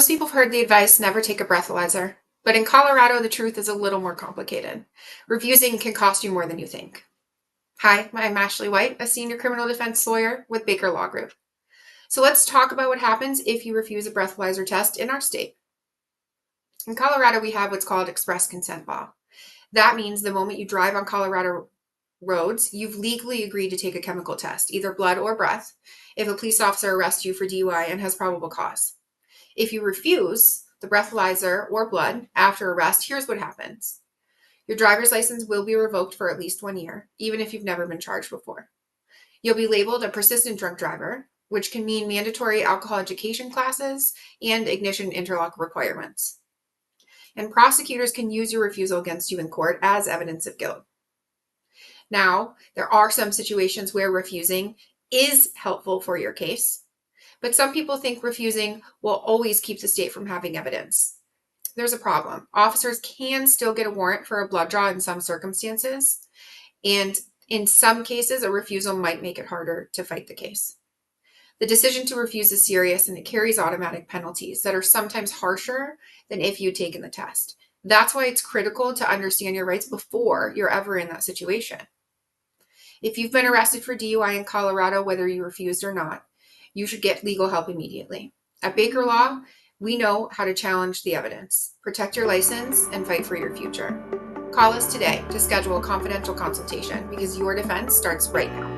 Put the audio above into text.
Most people have heard the advice never take a breathalyzer, but in Colorado, the truth is a little more complicated. Refusing can cost you more than you think. Hi, I'm Ashley White, a senior criminal defense lawyer with Baker Law Group. So let's talk about what happens if you refuse a breathalyzer test in our state. In Colorado, we have what's called express consent law. That means the moment you drive on Colorado roads, you've legally agreed to take a chemical test, either blood or breath, if a police officer arrests you for DUI and has probable cause. If you refuse the breathalyzer or blood after arrest, here's what happens. Your driver's license will be revoked for at least 1 year, even if you've never been charged before. You'll be labeled a persistent drunk driver, which can mean mandatory alcohol education classes and ignition interlock requirements. And prosecutors can use your refusal against you in court as evidence of guilt. Now, there are some situations where refusing is helpful for your case, but some people think refusing will always keep the state from having evidence. There's a problem. Officers can still get a warrant for a blood draw in some circumstances, and in some cases, a refusal might make it harder to fight the case. The decision to refuse is serious, and it carries automatic penalties that are sometimes harsher than if you'd taken the test. That's why it's critical to understand your rights before you're ever in that situation. If you've been arrested for DUI in Colorado, whether you refused or not, you should get legal help immediately. At Baker Law, we know how to challenge the evidence, protect your license, and fight for your future. Call us today to schedule a confidential consultation because your defense starts right now.